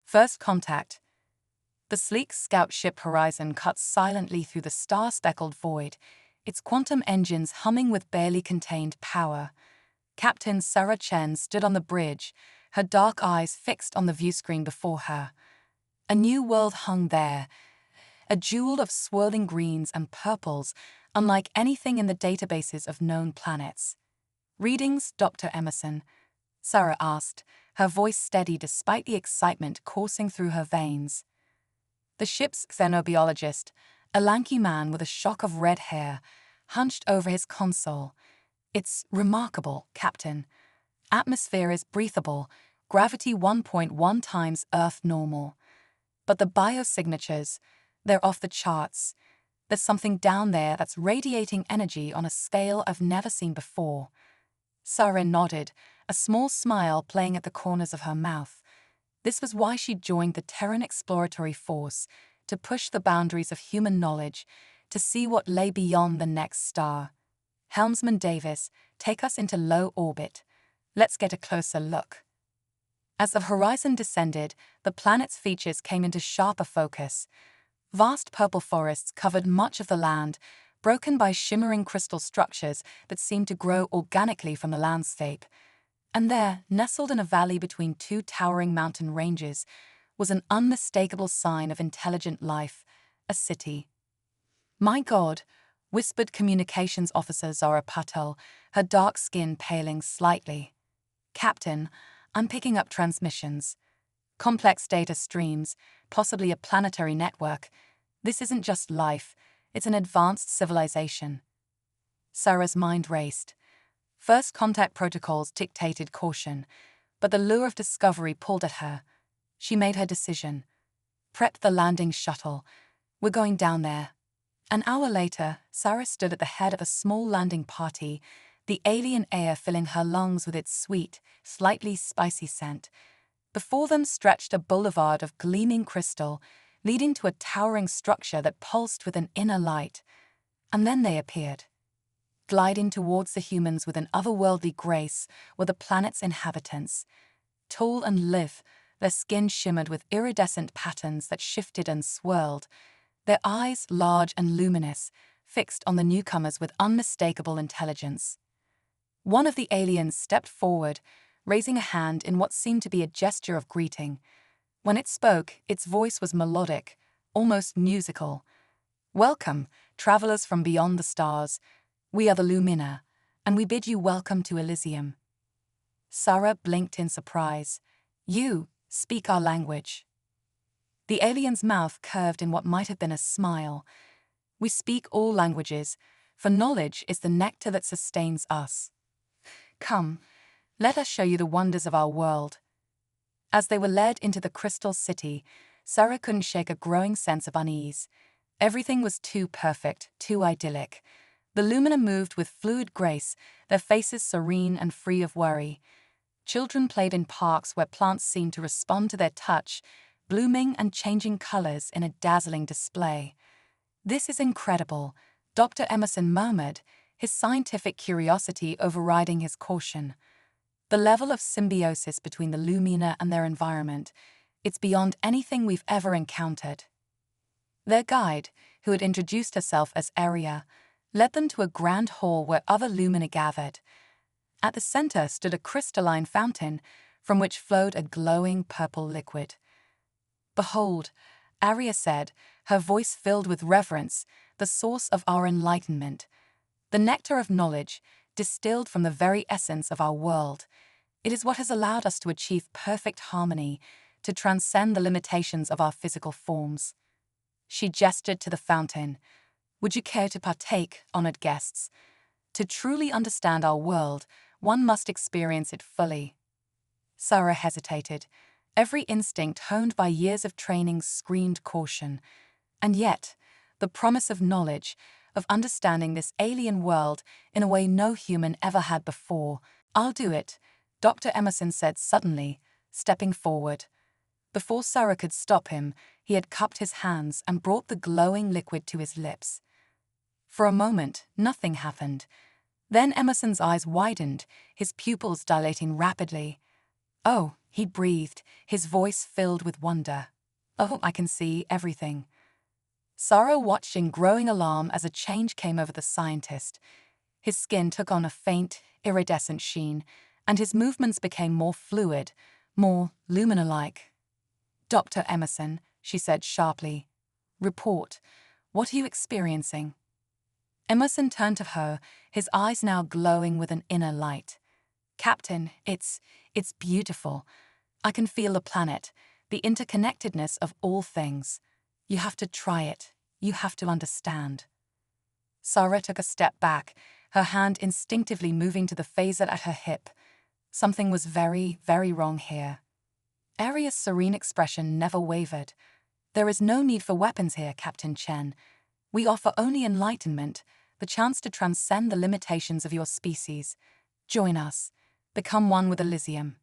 First contact. The sleek scout ship Horizon cuts silently through the star-speckled void, its quantum engines humming with barely contained power. Captain Sarah Chen stood on the bridge, her dark eyes fixed on the viewscreen before her. A new world hung there, a jewel of swirling greens and purples, unlike anything in the databases of known planets. "Readings, Dr. Emerson?" Sarah asked, her voice steady despite the excitement coursing through her veins. The ship's xenobiologist, a lanky man with a shock of red hair, hunched over his console. "It's remarkable, Captain. Atmosphere is breathable, gravity 1.1 times Earth normal. But the biosignatures, they're off the charts. There's something down there that's radiating energy on a scale I've never seen before." Sarah nodded, a small smile playing at the corners of her mouth. This was why she'd joined the Terran Exploratory Force, to push the boundaries of human knowledge, to see what lay beyond the next star. "Helmsman Davis, take us into low orbit. Let's get a closer look." As the horizon descended, the planet's features came into sharper focus. Vast purple forests covered much of the land, broken by shimmering crystal structures that seemed to grow organically from the landscape. And there, nestled in a valley between two towering mountain ranges, was an unmistakable sign of intelligent life, a city. "My God," whispered Communications Officer Zora Patel, her dark skin paling slightly. "Captain, I'm picking up transmissions. Complex data streams, possibly a planetary network. This isn't just life, it's an advanced civilization." Sarah's mind raced. First contact protocols dictated caution, but the lure of discovery pulled at her. She made her decision. "Prep the landing shuttle. We're going down there." An hour later, Sarah stood at the head of a small landing party, the alien air filling her lungs with its sweet, slightly spicy scent. Before them stretched a boulevard of gleaming crystal, leading to a towering structure that pulsed with an inner light. And then they appeared. Gliding towards the humans with an otherworldly grace were the planet's inhabitants. Tall and lithe, their skin shimmered with iridescent patterns that shifted and swirled, their eyes large and luminous, fixed on the newcomers with unmistakable intelligence. One of the aliens stepped forward, raising a hand in what seemed to be a gesture of greeting. When it spoke, its voice was melodic, almost musical. "Welcome, travelers from beyond the stars. We are the Lumina, and we bid you welcome to Elysium." Sarah blinked in surprise. "You speak our language." The alien's mouth curved in what might have been a smile. "We speak all languages, for knowledge is the nectar that sustains us. Come, let us show you the wonders of our world." As they were led into the crystal city, Sarah couldn't shake a growing sense of unease. Everything was too perfect, too idyllic. The Lumina moved with fluid grace, their faces serene and free of worry. Children played in parks where plants seemed to respond to their touch, blooming and changing colors in a dazzling display. "This is incredible," Dr. Emerson murmured, his scientific curiosity overriding his caution. "The level of symbiosis between the Lumina and their environment, it's beyond anything we've ever encountered." Their guide, who had introduced herself as Aria, led them to a grand hall where other Lumina gathered. At the center stood a crystalline fountain, from which flowed a glowing purple liquid. "Behold," Aria said, her voice filled with reverence, "the source of our enlightenment. The nectar of knowledge, distilled from the very essence of our world. It is what has allowed us to achieve perfect harmony, to transcend the limitations of our physical forms." She gestured to the fountain. "Would you care to partake, honored guests? To truly understand our world, one must experience it fully." Sarah hesitated. Every instinct honed by years of training screamed caution. And yet, the promise of knowledge, of understanding this alien world in a way no human ever had before. "I'll do it," Dr. Emerson said suddenly, stepping forward. Before Sarah could stop him, he had cupped his hands and brought the glowing liquid to his lips. For a moment, nothing happened. Then Emerson's eyes widened, his pupils dilating rapidly. Oh, he breathed, his voice filled with wonder. Oh, I can see everything. Sarah watched in growing alarm as a change came over the scientist. His skin took on a faint, iridescent sheen, and his movements became more fluid, more lumina-like. Dr. Emerson, she said sharply. Report. What are you experiencing? Emerson turned to her, his eyes now glowing with an inner light. Captain, it's beautiful. I can feel the planet, the interconnectedness of all things. You have to try it. You have to understand. Sarah took a step back, her hand instinctively moving to the phaser at her hip. Something was very, very wrong here. Aria's serene expression never wavered. There is no need for weapons here, Captain Chen. We offer only enlightenment, the chance to transcend the limitations of your species. Join us. Become one with Elysium.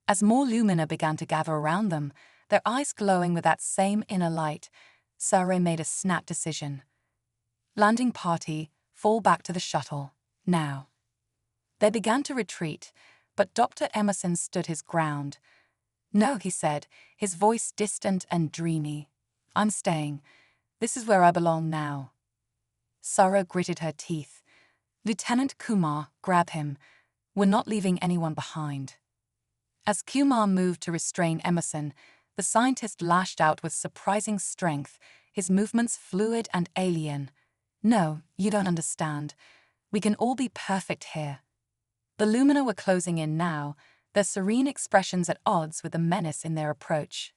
As more lumina began to gather around them, their eyes glowing with that same inner light, Sarah made a snap decision. Landing party, fall back to the shuttle, now. They began to retreat, but Dr. Emerson stood his ground. No, he said, his voice distant and dreamy. I'm staying. This is where I belong now. Sarah gritted her teeth. Lieutenant Kumar, grab him. We're not leaving anyone behind. As Kumar moved to restrain Emerson, the scientist lashed out with surprising strength, his movements fluid and alien. No, you don't understand. We can all be perfect here. The Lumina were closing in now, their serene expressions at odds with the menace in their approach.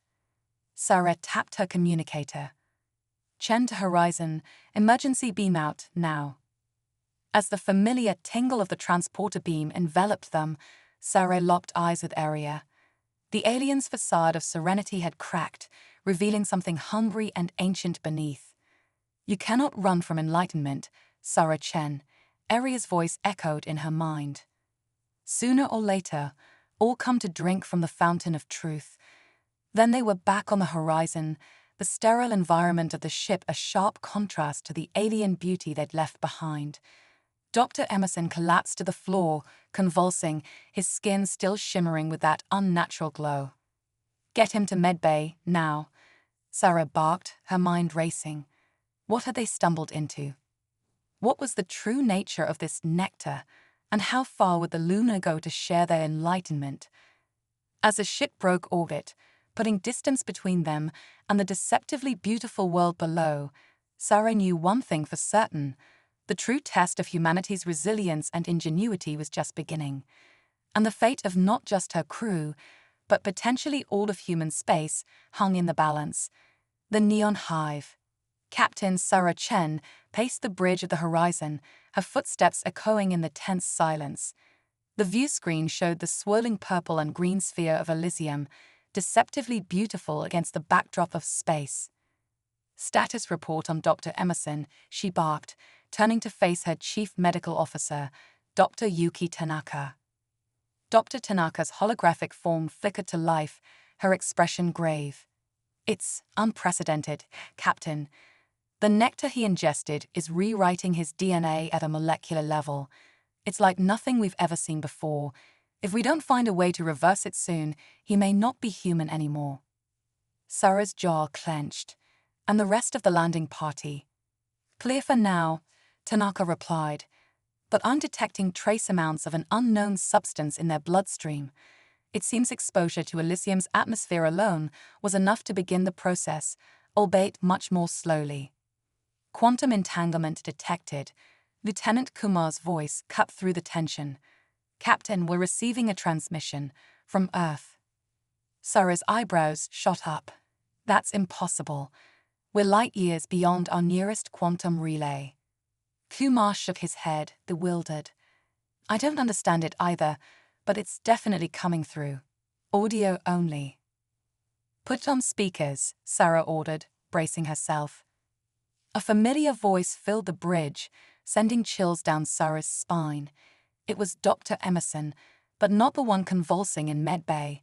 Sarah tapped her communicator. Chen to horizon, emergency beam out, now. As the familiar tingle of the transporter beam enveloped them, Sarah locked eyes with Aria. The alien's facade of serenity had cracked, revealing something hungry and ancient beneath. You cannot run from enlightenment, Sarah Chen, Aria's voice echoed in her mind. Sooner or later, all come to drink from the fountain of truth. Then they were back on the horizon, the sterile environment of the ship a sharp contrast to the alien beauty they'd left behind. Dr. Emerson collapsed to the floor, convulsing, his skin still shimmering with that unnatural glow. Get him to medbay, now. Sarah barked, her mind racing. What had they stumbled into? What was the true nature of this Nectar, and how far would the Luna go to share their enlightenment? As the ship broke orbit, putting distance between them and the deceptively beautiful world below, Sarah knew one thing for certain. The true test of humanity's resilience and ingenuity was just beginning, and the fate of not just her crew, but potentially all of human space, hung in the balance. The Neon Hive. Captain Sarah Chen paced the bridge of the horizon, her footsteps echoing in the tense silence. The view screen showed the swirling purple and green sphere of Elysium, deceptively beautiful against the backdrop of space. Status report on Dr. Emerson, she barked, turning to face her chief medical officer, Dr. Yuki Tanaka. Dr. Tanaka's holographic form flickered to life, her expression grave. It's unprecedented, Captain. The nectar he ingested is rewriting his DNA at a molecular level. It's like nothing we've ever seen before. If we don't find a way to reverse it soon, he may not be human anymore. Sarah's jaw clenched, and the rest of the landing party. Clear for now, Tanaka replied, but I'm detecting trace amounts of an unknown substance in their bloodstream. It seems exposure to Elysium's atmosphere alone was enough to begin the process, albeit much more slowly. Quantum entanglement detected. Lieutenant Kumar's voice cut through the tension. Captain, we're receiving a transmission from Earth. Sarah's eyebrows shot up. That's impossible. We're light years beyond our nearest quantum relay. Kumar shook his head, bewildered. I don't understand it either, but it's definitely coming through. Audio only. Put on speakers, Sarah ordered, bracing herself. A familiar voice filled the bridge, sending chills down Sarah's spine. It was Dr. Emerson, but not the one convulsing in medbay.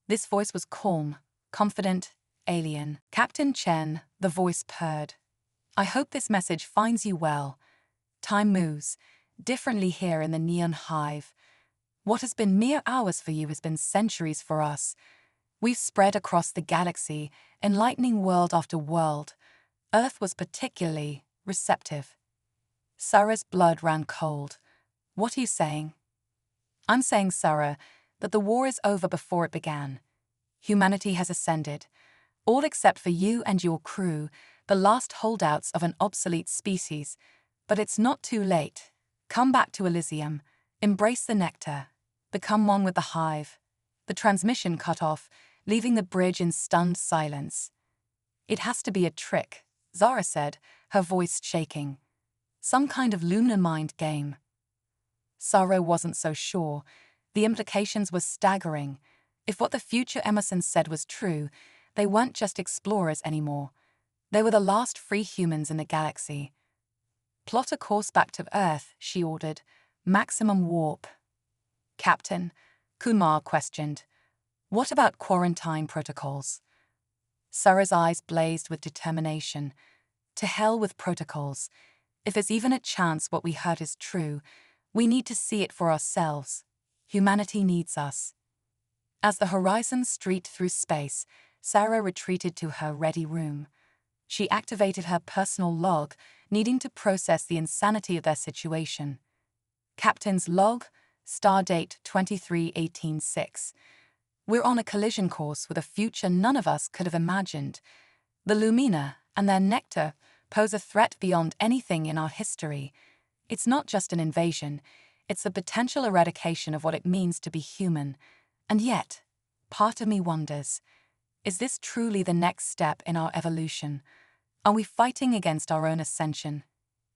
This voice was calm, confident, alien. Captain Chen, the voice purred. I hope this message finds you well. Time moves, differently here in the Neon Hive. What has been mere hours for you has been centuries for us. We've spread across the galaxy, enlightening world after world. Earth was particularly receptive. Sarah's blood ran cold. What are you saying? I'm saying, Sarah, that the war is over before it began. Humanity has ascended. All except for you and your crew, the last holdouts of an obsolete species. But it's not too late. Come back to Elysium. Embrace the Nectar. Become one with the hive. The transmission cut off, leaving the bridge in stunned silence. It has to be a trick, Zara said, her voice shaking. Some kind of lunar mind game. Sarah wasn't so sure. The implications were staggering. If what the future Emerson said was true, they weren't just explorers anymore. They were the last free humans in the galaxy. Plot a course back to Earth, she ordered. Maximum warp. Captain, Kumar questioned. What about quarantine protocols? Sarah's eyes blazed with determination. To hell with protocols. If there's even a chance what we heard is true, we need to see it for ourselves. Humanity needs us. As the horizon streaked through space, Sarah retreated to her ready room. She activated her personal log, needing to process the insanity of their situation. Captain's log, stardate 23-18-6. We're on a collision course with a future none of us could have imagined. The Lumina and their Nectar pose a threat beyond anything in our history. It's not just an invasion, it's the potential eradication of what it means to be human. And yet, part of me wonders, is this truly the next step in our evolution? Are we fighting against our own ascension?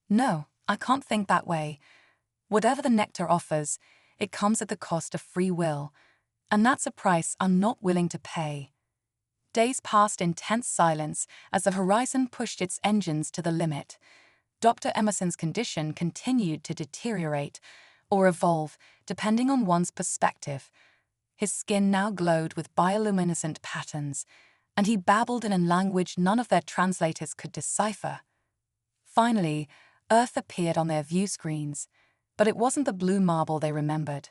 No, I can't think that way. Whatever the Nectar offers, it comes at the cost of free will, and that's a price I'm not willing to pay. Days passed in tense silence as the horizon pushed its engines to the limit. Dr. Emerson's condition continued to deteriorate or evolve, depending on one's perspective. His skin now glowed with bioluminescent patterns, and he babbled in a language none of their translators could decipher. Finally, Earth appeared on their view screens, but it wasn't the blue marble they remembered.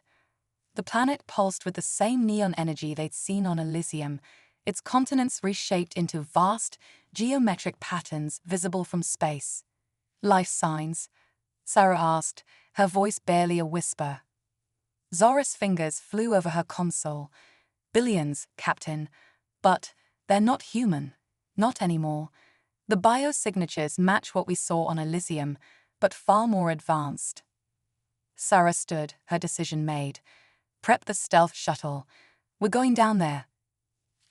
The planet pulsed with the same neon energy they'd seen on Elysium, its continents reshaped into vast, geometric patterns visible from space. Life signs? Sarah asked, her voice barely a whisper. Zora's fingers flew over her console. Billions, Captain. But they're not human. Not anymore. The biosignatures match what we saw on Elysium, but far more advanced. Sarah stood, her decision made. Prep the stealth shuttle. We're going down there.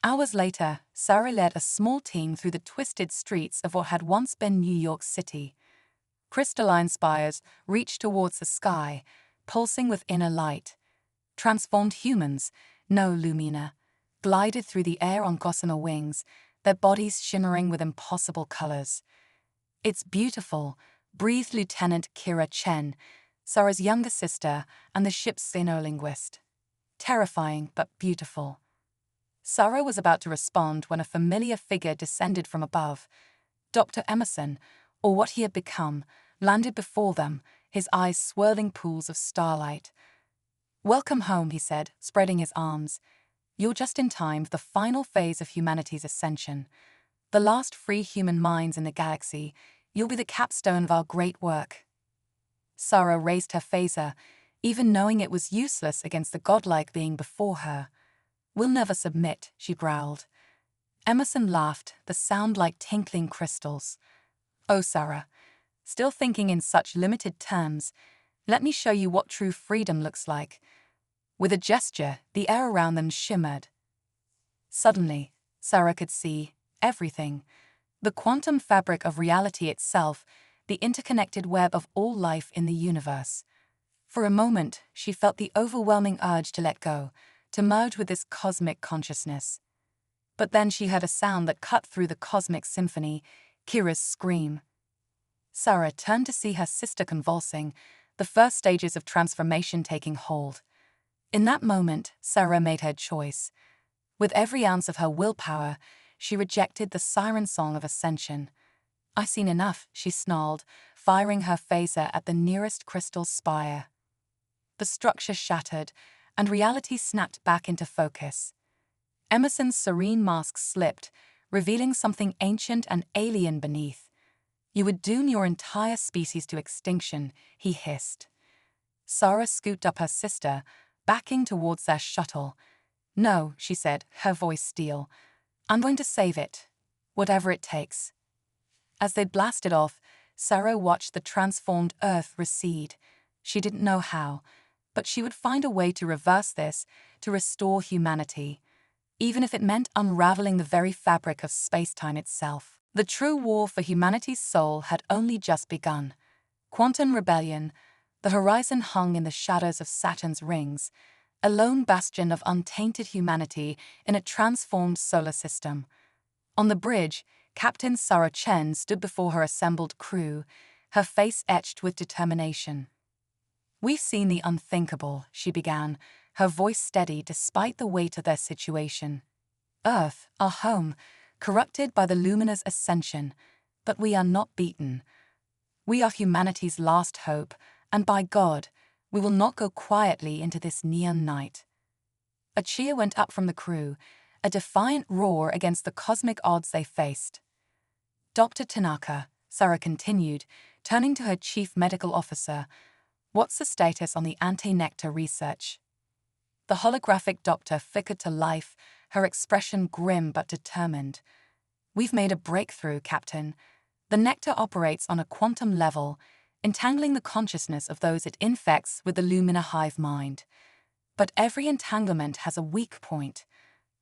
Hours later, Sarah led a small team through the twisted streets of what had once been New York City. Crystalline spires reached towards the sky, pulsing with inner light. Transformed humans, no Lumina, glided through the air on gossamer wings, their bodies shimmering with impossible colors. It's beautiful, breathed Lieutenant Kira Chen, Sarah's younger sister and the ship's xenolinguist. Terrifying, but beautiful. Sarah was about to respond when a familiar figure descended from above. Dr. Emerson, or what he had become, landed before them, his eyes swirling pools of starlight. Welcome home, he said, spreading his arms. You're just in time for the final phase of humanity's ascension. The last free human minds in the galaxy. You'll be the capstone of our great work. Sarah raised her phaser, even knowing it was useless against the godlike being before her. We'll never submit, she growled. Emerson laughed, the sound like tinkling crystals. Oh, Sarah, still thinking in such limited terms, let me show you what true freedom looks like. With a gesture, the air around them shimmered. Suddenly, Sarah could see everything. The quantum fabric of reality itself, the interconnected web of all life in the universe. For a moment, she felt the overwhelming urge to let go, to merge with this cosmic consciousness. But then she heard a sound that cut through the cosmic symphony, Kira's scream. Sarah turned to see her sister convulsing, the first stages of transformation taking hold. In that moment, Sarah made her choice. With every ounce of her willpower, she rejected the siren song of ascension. I've seen enough, she snarled, firing her phaser at the nearest crystal spire. The structure shattered, and reality snapped back into focus. Emerson's serene mask slipped, revealing something ancient and alien beneath. "You would doom your entire species to extinction," he hissed. Sarah scooped up her sister, backing towards their shuttle. "No," she said, her voice steel. "I'm going to save it, whatever it takes." As they blasted off, Sarah watched the transformed Earth recede. She didn't know how, but she would find a way to reverse this, to restore humanity, even if it meant unraveling the very fabric of space-time itself. The true war for humanity's soul had only just begun. Quantum rebellion, the horizon hung in the shadows of Saturn's rings, a lone bastion of untainted humanity in a transformed solar system. On the bridge, Captain Sarah Chen stood before her assembled crew, her face etched with determination. "We've seen the unthinkable," she began, her voice steady despite the weight of their situation. "Earth, our home, corrupted by the Lumina's ascension, but we are not beaten. We are humanity's last hope, and by God, we will not go quietly into this neon night." A cheer went up from the crew, a defiant roar against the cosmic odds they faced. "Dr. Tanaka," Sarah continued, turning to her chief medical officer, "what's the status on the anti-Nectar research?" The holographic doctor flickered to life, her expression grim but determined. "We've made a breakthrough, Captain. The Nectar operates on a quantum level, entangling the consciousness of those it infects with the Lumina hive mind. But every entanglement has a weak point.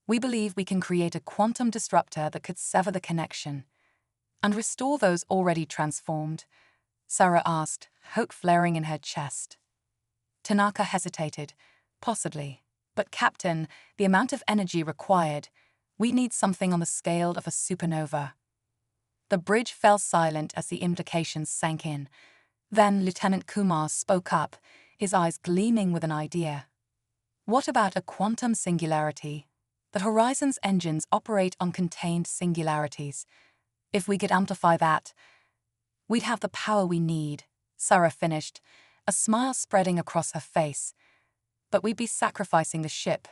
We believe we can create a quantum disruptor that could sever the connection." "And restore those already transformed?" Sarah asked, hope flaring in her chest. Tanaka hesitated. "Possibly. But Captain, the amount of energy required, we need something on the scale of a supernova." The bridge fell silent as the implications sank in. Then Lieutenant Kumar spoke up, his eyes gleaming with an idea. "What about a quantum singularity? The Horizon's engines operate on contained singularities. If we could amplify that, we'd have the power we need," Sarah finished, a smile spreading across her face. "But we'd be sacrificing the ship."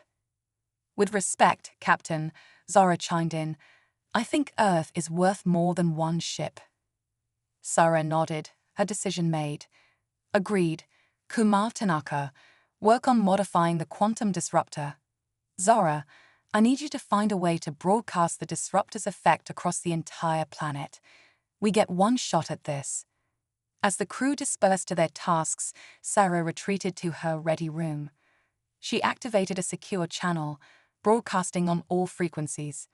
"With respect, Captain," Zara chimed in, "I think Earth is worth more than one ship." Sarah nodded, her decision made. "Agreed. Kumar, Tanaka, work on modifying the quantum disruptor. Zara, I need you to find a way to broadcast the disruptor's effect across the entire planet. We get one shot at this." As the crew dispersed to their tasks, Sarah retreated to her ready room. She activated a secure channel, broadcasting on all frequencies.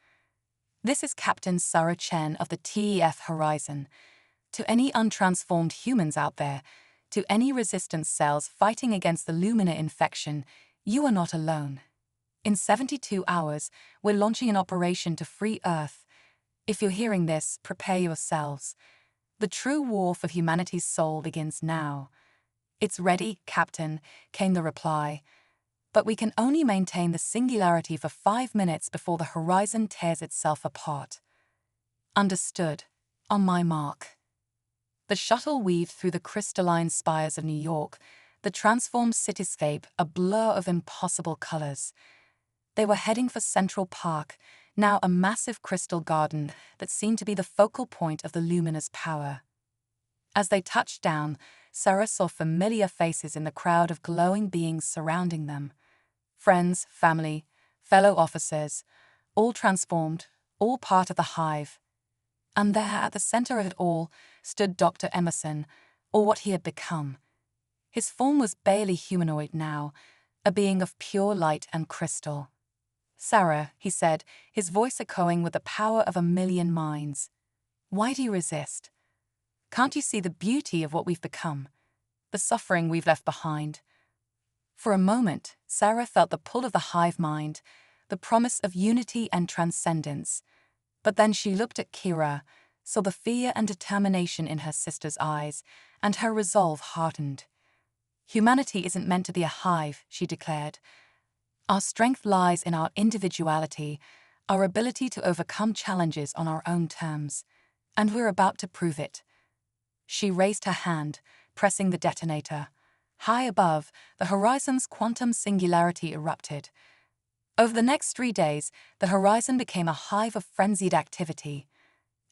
"This is Captain Sarah Chen of the TEF Horizon. To any untransformed humans out there, to any resistance cells fighting against the Lumina infection, you are not alone. In 72 hours, we're launching an operation to free Earth. If you're hearing this, prepare yourselves. The true war for humanity's soul begins now." "It's ready, Captain," came the reply. "But we can only maintain the singularity for 5 minutes before the horizon tears itself apart." "Understood. On my mark." The shuttle weaved through the crystalline spires of New York, the transformed cityscape a blur of impossible colors. They were heading for Central Park, now a massive crystal garden that seemed to be the focal point of the Lumina's power. As they touched down, Sarah saw familiar faces in the crowd of glowing beings surrounding them. Friends, family, fellow officers, all transformed, all part of the hive. And there, at the center of it all, stood Dr. Emerson, or what he had become. His form was barely humanoid now, a being of pure light and crystal. "Sarah," he said, his voice echoing with the power of a million minds, "why do you resist? Can't you see the beauty of what we've become? The suffering we've left behind?" For a moment, Sarah felt the pull of the hive mind, the promise of unity and transcendence. But then she looked at Kira, saw the fear and determination in her sister's eyes, and her resolve hardened. "Humanity isn't meant to be a hive," she declared. "Our strength lies in our individuality, our ability to overcome challenges on our own terms. And we're about to prove it." She raised her hand, pressing the detonator. High above, the horizon's quantum singularity erupted. Over the next 3 days, the horizon became a hive of frenzied activity.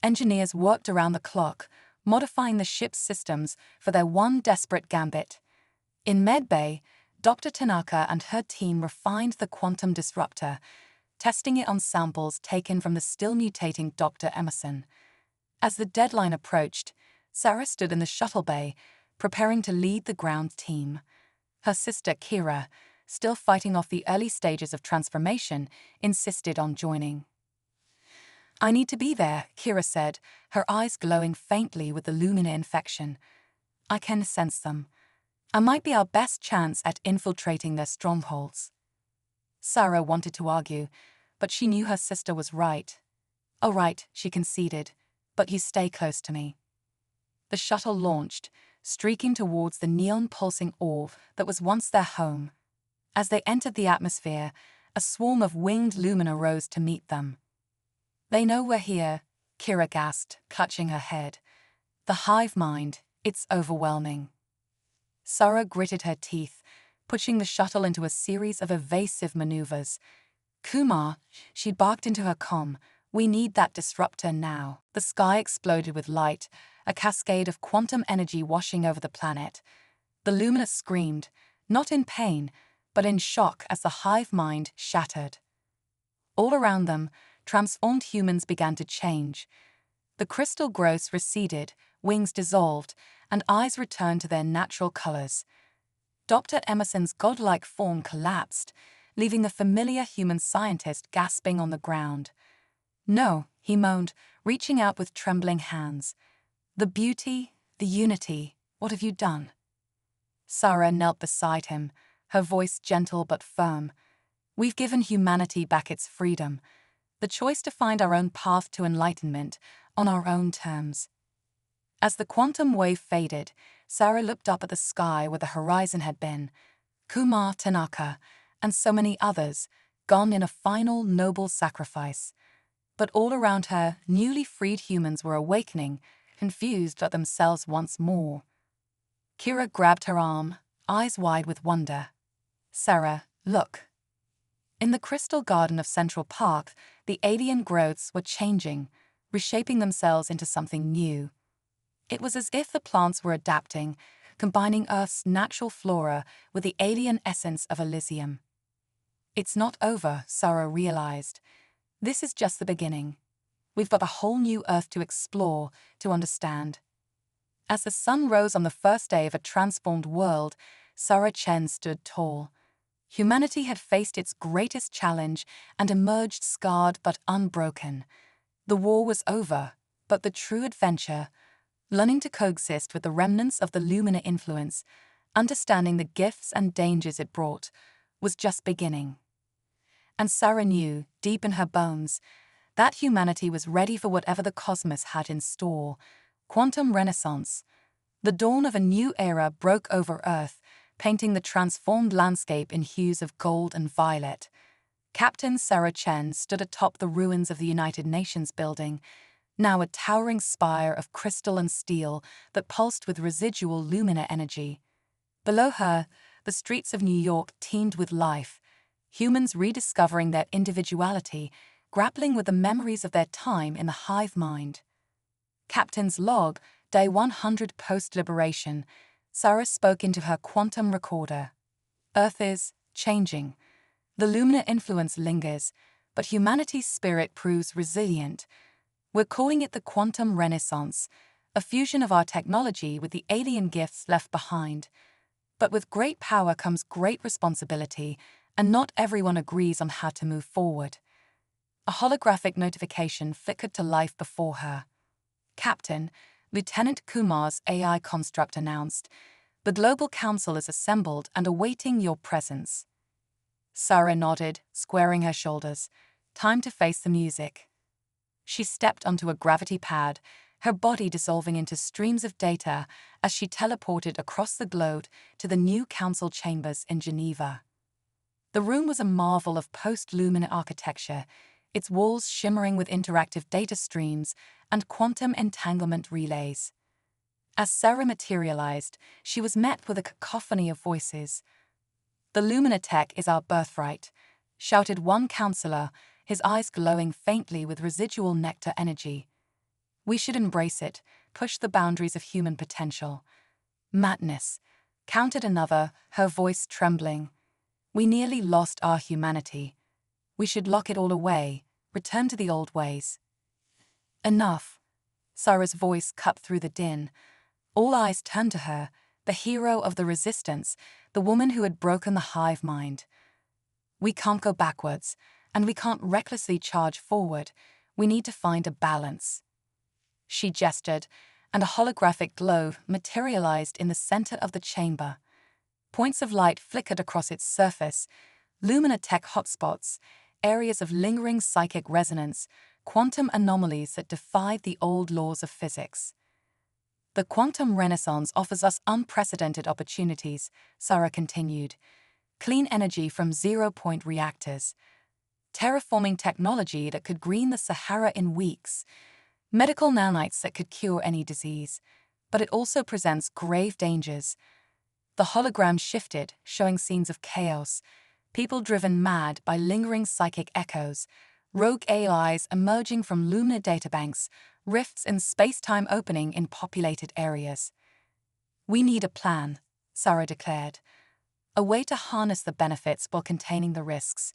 Engineers worked around the clock, modifying the ship's systems for their one desperate gambit. In Medbay, Dr. Tanaka and her team refined the quantum disruptor, testing it on samples taken from the still mutating Dr. Emerson. As the deadline approached, Sarah stood in the shuttle bay, preparing to lead the ground team. Her sister Kira, still fighting off the early stages of transformation, insisted on joining. "I need to be there," Kira said, her eyes glowing faintly with the Lumina infection. "I can sense them. I might be our best chance at infiltrating their strongholds." Sarah wanted to argue, but she knew her sister was right. "All right," she conceded, "but you stay close to me." The shuttle launched, streaking towards the neon-pulsing orb that was once their home. As they entered the atmosphere, a swarm of winged lumina rose to meet them. "They know we're here," Kira gasped, clutching her head. "The hive mind, it's overwhelming." Sarah gritted her teeth, pushing the shuttle into a series of evasive maneuvers. "Kumar," she barked into her comm, "we need that disruptor now." The sky exploded with light, a cascade of quantum energy washing over the planet. The Lumina screamed, not in pain, but in shock as the hive mind shattered. All around them, transformed humans began to change. The crystal growths receded, wings dissolved, and eyes returned to their natural colors. Dr. Emerson's godlike form collapsed, leaving the familiar human scientist gasping on the ground. "No," he moaned, reaching out with trembling hands. "The beauty, the unity, what have you done?" Sarah knelt beside him, her voice gentle but firm. "We've given humanity back its freedom, the choice to find our own path to enlightenment on our own terms." As the quantum wave faded, Sarah looked up at the sky where the horizon had been. Kumar, Tanaka, and so many others, gone in a final noble sacrifice. But all around her, newly freed humans were awakening, confused at themselves once more. Kira grabbed her arm, eyes wide with wonder. "Sarah, look." In the crystal garden of Central Park, the alien growths were changing, reshaping themselves into something new. It was as if the plants were adapting, combining Earth's natural flora with the alien essence of Elysium. "It's not over," Sarah realized. "This is just the beginning. We've got a whole new Earth to explore, to understand." As the sun rose on the first day of a transformed world, Sarah Chen stood tall. Humanity had faced its greatest challenge and emerged scarred but unbroken. The war was over, but the true adventure, learning to coexist with the remnants of the Lumina influence, understanding the gifts and dangers it brought, was just beginning. And Sarah knew, deep in her bones, that humanity was ready for whatever the cosmos had in store. Quantum renaissance. The dawn of a new era broke over Earth, painting the transformed landscape in hues of gold and violet. Captain Sarah Chen stood atop the ruins of the United Nations building, now a towering spire of crystal and steel that pulsed with residual Lumina energy. Below her, the streets of New York teemed with life, humans rediscovering their individuality, grappling with the memories of their time in the hive mind. Captain's log, day 100 post-liberation, Sarah spoke into her quantum recorder. "Earth is changing. The Lumina influence lingers, but humanity's spirit proves resilient. We're calling it the quantum renaissance, a fusion of our technology with the alien gifts left behind. But with great power comes great responsibility, and not everyone agrees on how to move forward." A holographic notification flickered to life before her. "Captain," Lieutenant Kumar's AI construct announced, "the Global Council is assembled and awaiting your presence." Sarah nodded, squaring her shoulders. Time to face the music. She stepped onto a gravity pad, her body dissolving into streams of data as she teleported across the globe to the new council chambers in Geneva. The room was a marvel of post-Lumina architecture, its walls shimmering with interactive data streams and quantum entanglement relays. As Sarah materialized, she was met with a cacophony of voices. "The Luminatech is our birthright," shouted one counselor, his eyes glowing faintly with residual nectar energy. "We should embrace it, push the boundaries of human potential." "Madness," countered another, her voice trembling. "We nearly lost our humanity. We should lock it all away, return to the old ways." "Enough." Sarah's voice cut through the din. All eyes turned to her, the hero of the resistance, the woman who had broken the hive mind. "We can't go backwards, and we can't recklessly charge forward. We need to find a balance." She gestured, and a holographic globe materialized in the center of the chamber. Points of light flickered across its surface, Luminatech hotspots, areas of lingering psychic resonance, quantum anomalies that defied the old laws of physics. "The quantum renaissance offers us unprecedented opportunities," Sarah continued. "Clean energy from zero-point reactors, terraforming technology that could green the Sahara in weeks, medical nanites that could cure any disease. But it also presents grave dangers." The hologram shifted, showing scenes of chaos, people driven mad by lingering psychic echoes, rogue AIs emerging from Lumina databanks, rifts in space-time opening in populated areas. "We need a plan," Sarah declared. "A way to harness the benefits while containing the risks.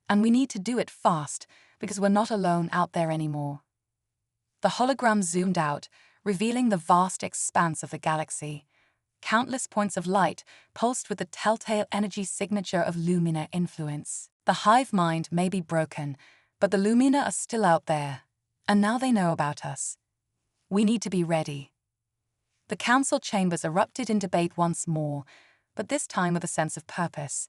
And we need to do it fast, because we're not alone out there anymore." The hologram zoomed out, revealing the vast expanse of the galaxy. Countless points of light pulsed with the telltale energy signature of Lumina influence. The hive mind may be broken, but the Lumina are still out there. And now they know about us. We need to be ready. The council chambers erupted in debate once more, but this time with a sense of purpose.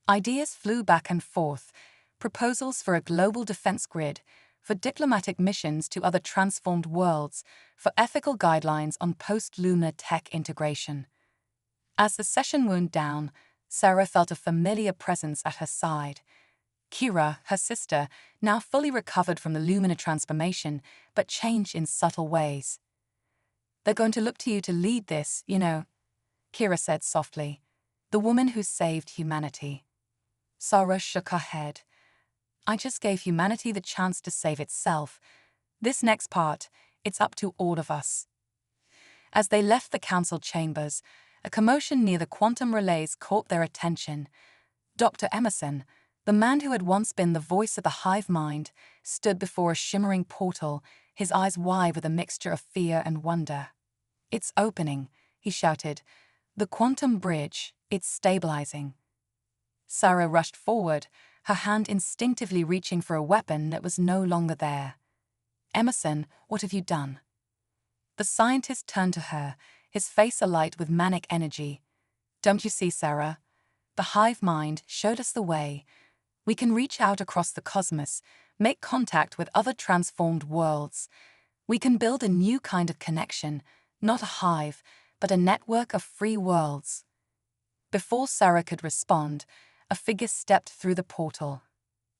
Ideas flew back and forth, proposals for a global defense grid, for diplomatic missions to other transformed worlds, for ethical guidelines on post-Lumina tech integration. As the session wound down, Sarah felt a familiar presence at her side. Kira, her sister, now fully recovered from the Lumina transformation, but changed in subtle ways. "They're going to look to you to lead this, you know," Kira said softly. "The woman who saved humanity." Sarah shook her head. "I just gave humanity the chance to save itself. This next part, it's up to all of us." As they left the council chambers, a commotion near the quantum relays caught their attention. Dr. Emerson, the man who had once been the voice of the hive mind, stood before a shimmering portal, his eyes wide with a mixture of fear and wonder. "It's opening," he shouted. "The quantum bridge, it's stabilizing." Sarah rushed forward, her hand instinctively reaching for a weapon that was no longer there. "Emerson, what have you done?" The scientist turned to her, his face alight with manic energy. "Don't you see, Sarah? The hive mind showed us the way. We can reach out across the cosmos, make contact with other transformed worlds. We can build a new kind of connection, not a hive, but a network of free worlds." Before Sarah could respond, a figure stepped through the portal.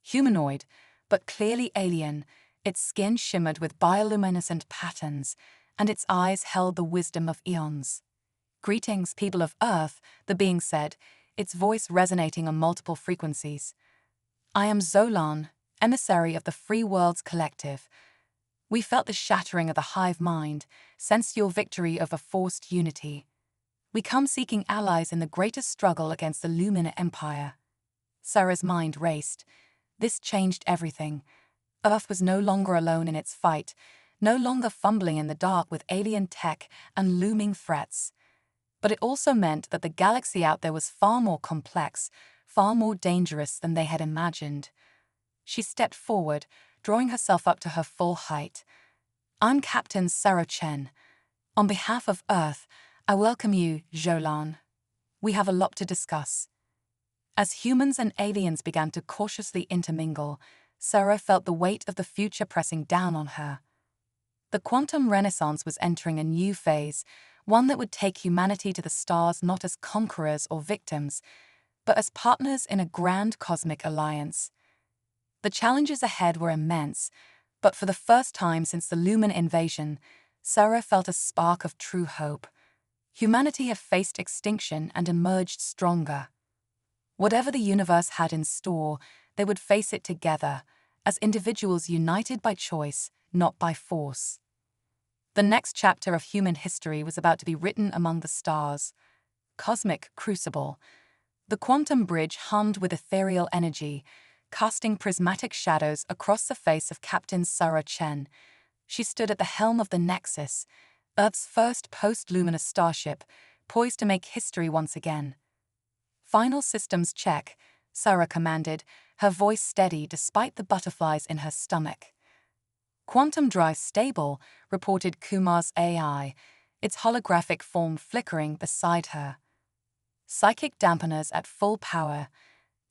Humanoid, but clearly alien, its skin shimmered with bioluminescent patterns, and its eyes held the wisdom of eons. "Greetings, people of Earth," the being said, its voice resonating on multiple frequencies. "I am Zolan, emissary of the Free Worlds Collective. We felt the shattering of the hive mind, sensed your victory over forced unity. We come seeking allies in the greatest struggle against the Lumina Empire." Sarah's mind raced. This changed everything. Earth was no longer alone in its fight, no longer fumbling in the dark with alien tech and looming threats. But it also meant that the galaxy out there was far more complex, far more dangerous than they had imagined. She stepped forward, drawing herself up to her full height. "I'm Captain Sarah Chen. On behalf of Earth, I welcome you, Zolan. We have a lot to discuss." As humans and aliens began to cautiously intermingle, Sarah felt the weight of the future pressing down on her. The quantum renaissance was entering a new phase, one that would take humanity to the stars not as conquerors or victims, but as partners in a grand cosmic alliance. The challenges ahead were immense, but for the first time since the Lumin invasion, Sarah felt a spark of true hope. Humanity had faced extinction and emerged stronger. Whatever the universe had in store, they would face it together, as individuals united by choice, not by force. The next chapter of human history was about to be written among the stars. Cosmic Crucible. The quantum bridge hummed with ethereal energy, casting prismatic shadows across the face of Captain Sarah Chen. She stood at the helm of the Nexus, Earth's first post-luminous starship, poised to make history once again. Final systems check, Sarah commanded, her voice steady despite the butterflies in her stomach. Quantum drive stable, reported Kumar's AI, its holographic form flickering beside her. Psychic dampeners at full power,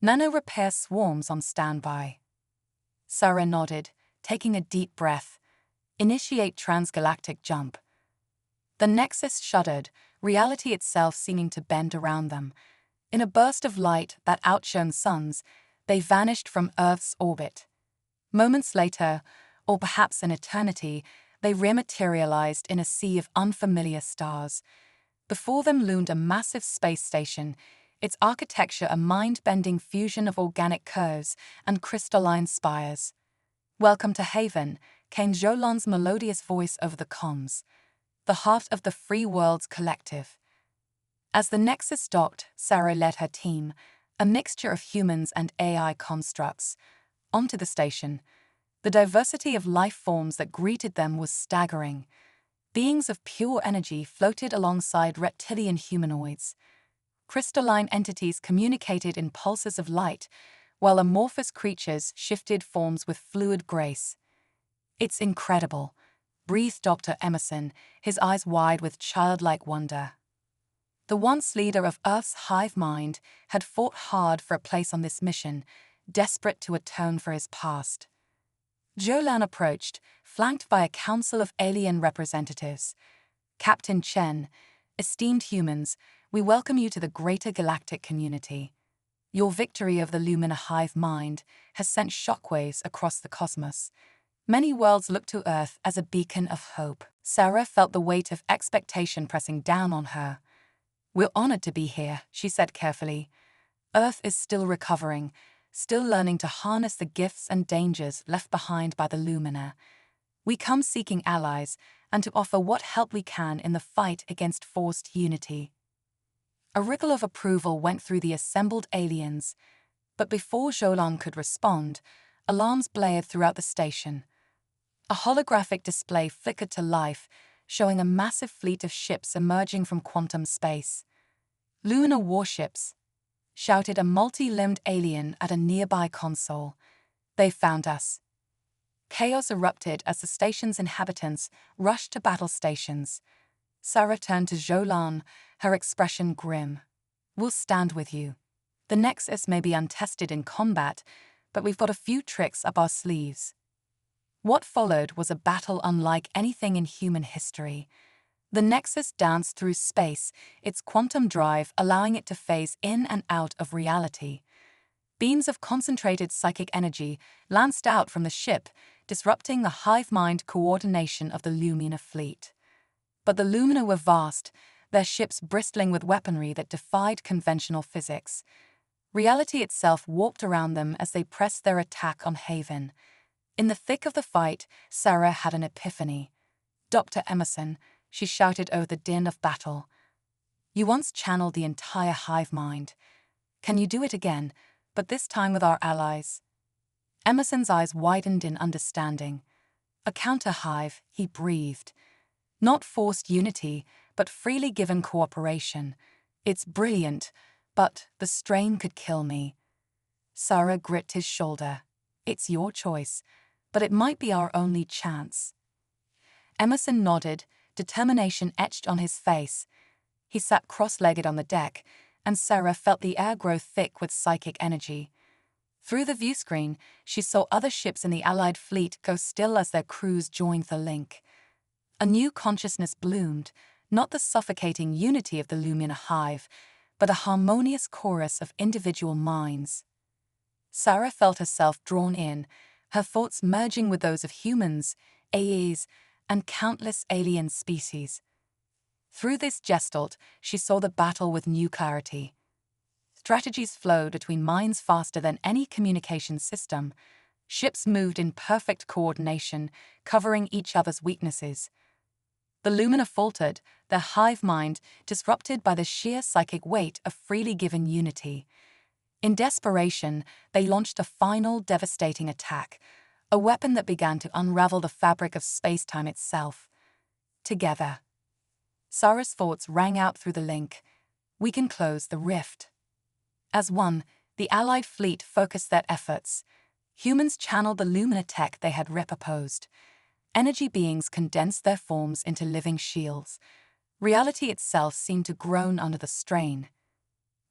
nano repair swarms on standby. Sarah nodded, taking a deep breath. Initiate transgalactic jump. The Nexus shuddered, reality itself seeming to bend around them. In a burst of light that outshone suns, they vanished from Earth's orbit. Moments later, or perhaps an eternity, they rematerialized in a sea of unfamiliar stars. Before them loomed a massive space station, its architecture a mind-bending fusion of organic curves and crystalline spires. "Welcome to Haven," came Jolan's melodious voice over the comms, the heart of the free world's collective. As the Nexus docked, Sarah led her team, a mixture of humans and AI constructs, onto the station. The diversity of life forms that greeted them was staggering. Beings of pure energy floated alongside reptilian humanoids. Crystalline entities communicated in pulses of light, while amorphous creatures shifted forms with fluid grace. "It's incredible," breathed Dr. Emerson, his eyes wide with childlike wonder. The once leader of Earth's hive mind had fought hard for a place on this mission, desperate to atone for his past. Jolan approached, flanked by a council of alien representatives. "Captain Chen, esteemed humans, we welcome you to the greater galactic community. Your victory of the Lumina hive mind has sent shockwaves across the cosmos. Many worlds look to Earth as a beacon of hope." Sarah felt the weight of expectation pressing down on her. "We're honored to be here," she said carefully. "Earth is still recovering, still learning to harness the gifts and dangers left behind by the Lumina. We come seeking allies and to offer what help we can in the fight against forced unity." A wriggle of approval went through the assembled aliens, but before Jolan could respond, alarms blared throughout the station. A holographic display flickered to life, showing a massive fleet of ships emerging from quantum space. "Lunar warships," shouted a multi-limbed alien at a nearby console. "They found us." Chaos erupted as the station's inhabitants rushed to battle stations. Sarah turned to Jolan, her expression grim. "We'll stand with you. The Nexus may be untested in combat, but we've got a few tricks up our sleeves." What followed was a battle unlike anything in human history. The Nexus danced through space, its quantum drive allowing it to phase in and out of reality. Beams of concentrated psychic energy lanced out from the ship, disrupting the hive mind coordination of the Lumina fleet. But the Lumina were vast, their ships bristling with weaponry that defied conventional physics. Reality itself warped around them as they pressed their attack on Haven. In the thick of the fight, Sarah had an epiphany. "Dr. Emerson," she shouted over the din of battle. "You once channeled the entire hive mind. Can you do it again, but this time with our allies?" Emerson's eyes widened in understanding. "A counter-hive," he breathed. "Not forced unity, but freely given cooperation. It's brilliant, but the strain could kill me." Sarah gripped his shoulder. "It's your choice, but it might be our only chance." Emerson nodded, determination etched on his face. He sat cross-legged on the deck, and Sarah felt the air grow thick with psychic energy. Through the viewscreen, she saw other ships in the Allied fleet go still as their crews joined the link. A new consciousness bloomed, not the suffocating unity of the Lumina hive, but a harmonious chorus of individual minds. Sarah felt herself drawn in, her thoughts merging with those of humans, AEs, and countless alien species. Through this gestalt, she saw the battle with new clarity. Strategies flowed between minds faster than any communication system. Ships moved in perfect coordination, covering each other's weaknesses. The Lumina faltered, their hive mind disrupted by the sheer psychic weight of freely given unity. In desperation, they launched a final devastating attack, a weapon that began to unravel the fabric of space-time itself. Together, Sarah's thoughts rang out through the link. We can close the rift. As one, the Allied fleet focused their efforts. Humans channeled the Lumina tech they had repurposed. Energy beings condensed their forms into living shields. Reality itself seemed to groan under the strain.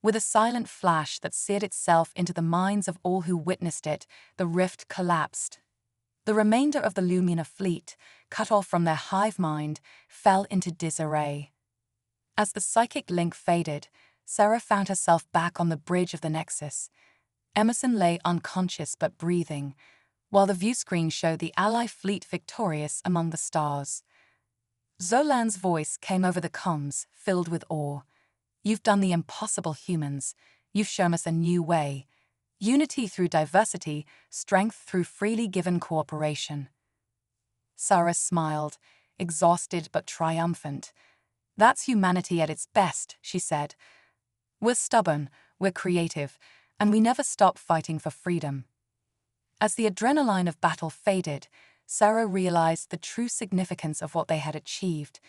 With a silent flash that seared itself into the minds of all who witnessed it, the rift collapsed. The remainder of the Lumina fleet, cut off from their hive mind, fell into disarray. As the psychic link faded, Sarah found herself back on the bridge of the Nexus. Emerson lay unconscious but breathing, while the viewscreen showed the Ally fleet victorious among the stars. Zolan's voice came over the comms, filled with awe. "You've done the impossible, humans. You've shown us a new way. Unity through diversity, strength through freely given cooperation." Sarah smiled, exhausted but triumphant. "That's humanity at its best," she said. "We're stubborn, we're creative, and we never stop fighting for freedom." As the adrenaline of battle faded, Sarah realized the true significance of what they had achieved.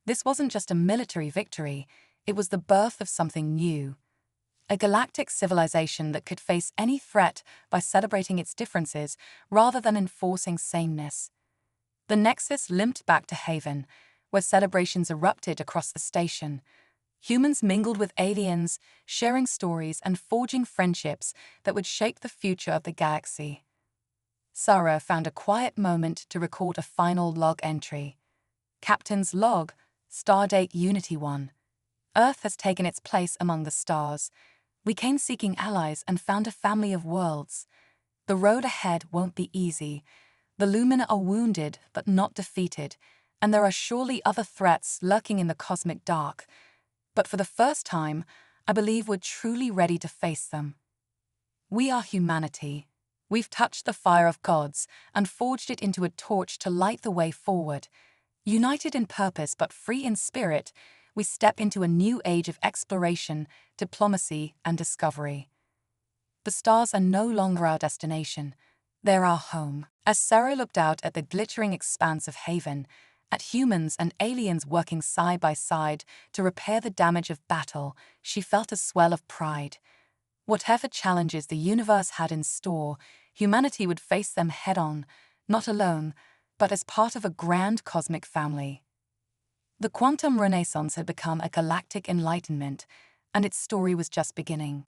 This wasn't just a military victory, it was the birth of something new. A galactic civilization that could face any threat by celebrating its differences rather than enforcing sameness. The Nexus limped back to Haven, where celebrations erupted across the station. Humans mingled with aliens, sharing stories and forging friendships that would shape the future of the galaxy. Sarah found a quiet moment to record a final log entry. Captain's log, Stardate Unity 1. Earth has taken its place among the stars. We came seeking allies and found a family of worlds. The road ahead won't be easy. The Lumina are wounded but not defeated, and there are surely other threats lurking in the cosmic dark. But for the first time, I believe we're truly ready to face them. We are humanity. We've touched the fire of gods and forged it into a torch to light the way forward. United in purpose but free in spirit, we step into a new age of exploration, diplomacy, and discovery. The stars are no longer our destination. They're our home. As Sarah looked out at the glittering expanse of Haven, at humans and aliens working side by side to repair the damage of battle, she felt a swell of pride. Whatever challenges the universe had in store, humanity would face them head-on, not alone, but as part of a grand cosmic family. The quantum renaissance had become a galactic enlightenment, and its story was just beginning.